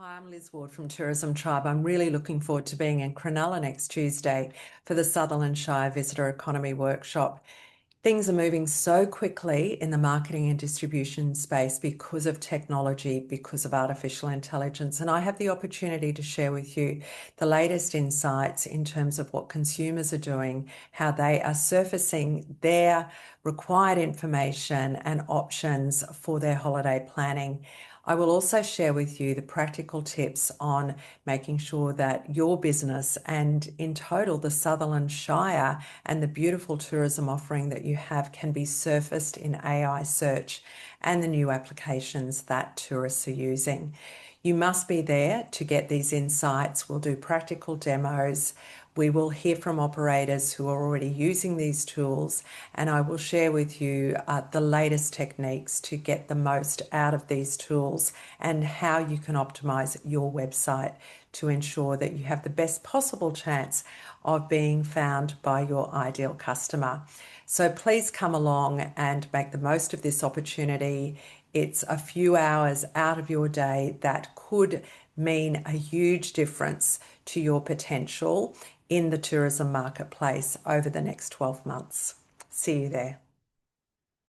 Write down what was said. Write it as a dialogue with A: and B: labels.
A: Hi, I'm Liz Ward from Tourism Tribe. I'm really looking forward to being in Cronulla next Tuesday for the Sutherland Shire Visitor Economy Workshop. Things are moving so quickly in the marketing and distribution space because of technology, because of artificial intelligence. And I have the opportunity to share with you the latest insights in terms of what consumers are doing, how they are surfacing their required information and options for their holiday planning. I will also share with you the practical tips on making sure that your business and in total the Sutherland Shire and the beautiful tourism offering that you have can be surfaced in AI search and the new applications that tourists are using. You must be there to get these insights. We'll do practical demos. We will hear from operators who are already using these tools, and I will share with you the latest techniques to get the most out of these tools and how you can optimize your website to ensure that you have the best possible chance of being found by your ideal customer. So please come along and make the most of this opportunity. It's a few hours out of your day that could mean a huge difference to your potential in the tourism marketplace over the next 12 months. See you there.